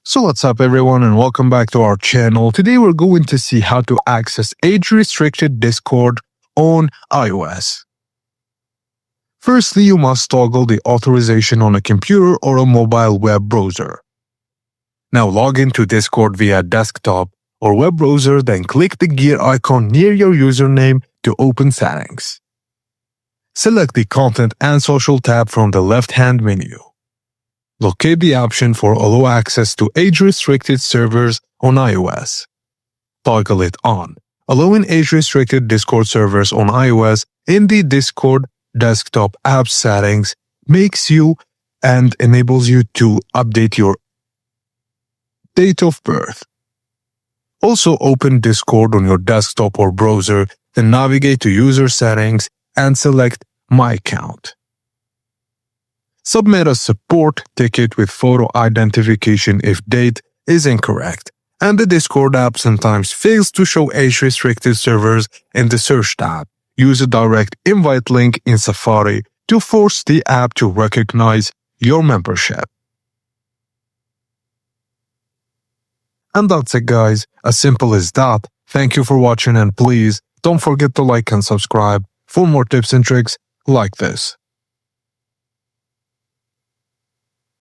So what's up everyone and welcome back to our channel. Today we're going to see how to access age-restricted Discord on iOS. Firstly, you must toggle the authorization on a computer or a mobile web browser. Now log into Discord via desktop or web browser, then click the gear icon near your username to open settings. Select the Content and Social tab from the left-hand menu. Locate the option for Allow Access to Age-Restricted Servers on iOS. Toggle it on, allowing age-restricted Discord servers on iOS in the Discord desktop app settings makes you and enables you to update your date of birth. Also open Discord on your desktop or browser, then navigate to User Settings and select My Account. Submit a support ticket with photo identification if date is incorrect, and the Discord app sometimes fails to show age-restricted servers in the search tab. Use a direct invite link in Safari to force the app to recognize your membership. And that's it guys, as simple as that. Thank you for watching and please don't forget to like and subscribe for more tips and tricks like this.